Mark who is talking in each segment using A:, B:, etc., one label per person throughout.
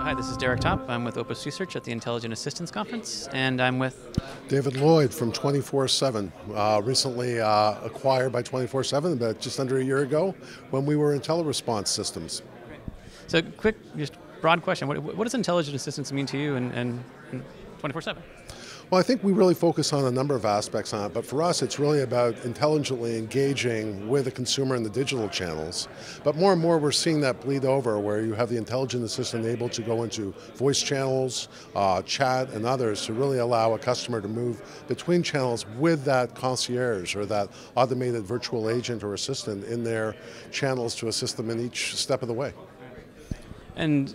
A: Hi, this is Derek Top. I'm with Opus Research at the Intelligent Assistance Conference, and I'm with
B: David Lloyd from 24/7, recently acquired by 24/7 about just under a year ago when we were IntelliResponse Systems.
A: So, quick, just broad question. What does intelligent assistance mean to you and 24/7?
B: Well, I think we really focus on a number of aspects on it, but for us it's really about intelligently engaging with the consumer in the digital channels. But more and more we're seeing that bleed over where you have the intelligent assistant able to go into voice channels, chat and others to really allow a customer to move between channels with that concierge or that automated virtual agent or assistant in their channels to assist them in each step of the way.
A: And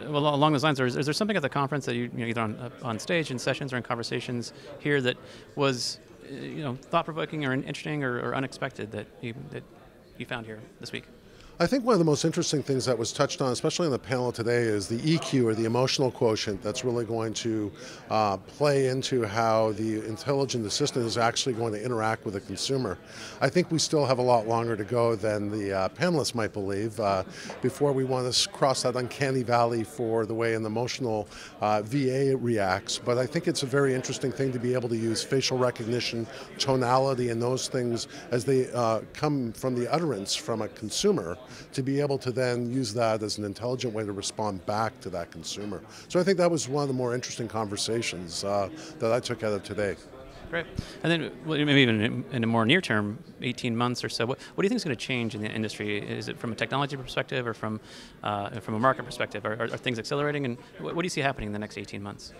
A: well, along those lines, is there something at the conference that you know, either on stage in sessions or in conversations here that was thought-provoking or interesting or unexpected that you found here this week?
B: I think one of the most interesting things that was touched on, especially on the panel today, is the EQ or the emotional quotient that's really going to play into how the intelligent assistant is actually going to interact with the consumer. I think we still have a lot longer to go than the panelists might believe before we want to cross that uncanny valley for the way an emotional VA reacts. But I think it's a very interesting thing to be able to use facial recognition, tonality, and those things as they come from the utterance from a consumer, to be able to then use that as an intelligent way to respond back to that consumer. So I think that was one of the more interesting conversations that I took out of today.
A: Great. And then maybe even in a more near term, 18 months or so, what do you think is going to change in the industry? Is it from a technology perspective or from a market perspective? Are things accelerating? And what do you see happening in the next 18 months?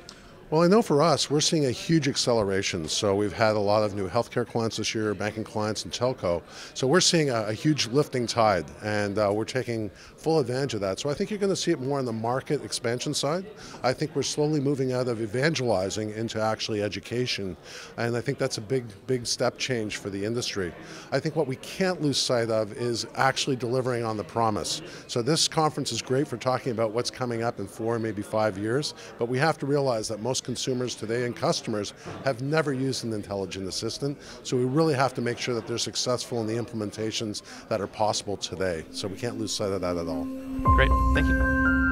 B: Well, I know for us, we're seeing a huge acceleration. So we've had a lot of new healthcare clients this year, banking clients, and telco. So we're seeing a huge lifting tide, and we're taking full advantage of that. So I think you're going to see it more on the market expansion side. I think we're slowly moving out of evangelizing into actually education, and I think that's a big step change for the industry. I think what we can't lose sight of is actually delivering on the promise. So this conference is great for talking about what's coming up in 4, maybe 5 years, but we have to realize that most consumers today and customers have never used an intelligent assistant, so we really have to make sure that they're successful in the implementations that are possible today. So we can't lose sight of that at all.
A: Great, thank you.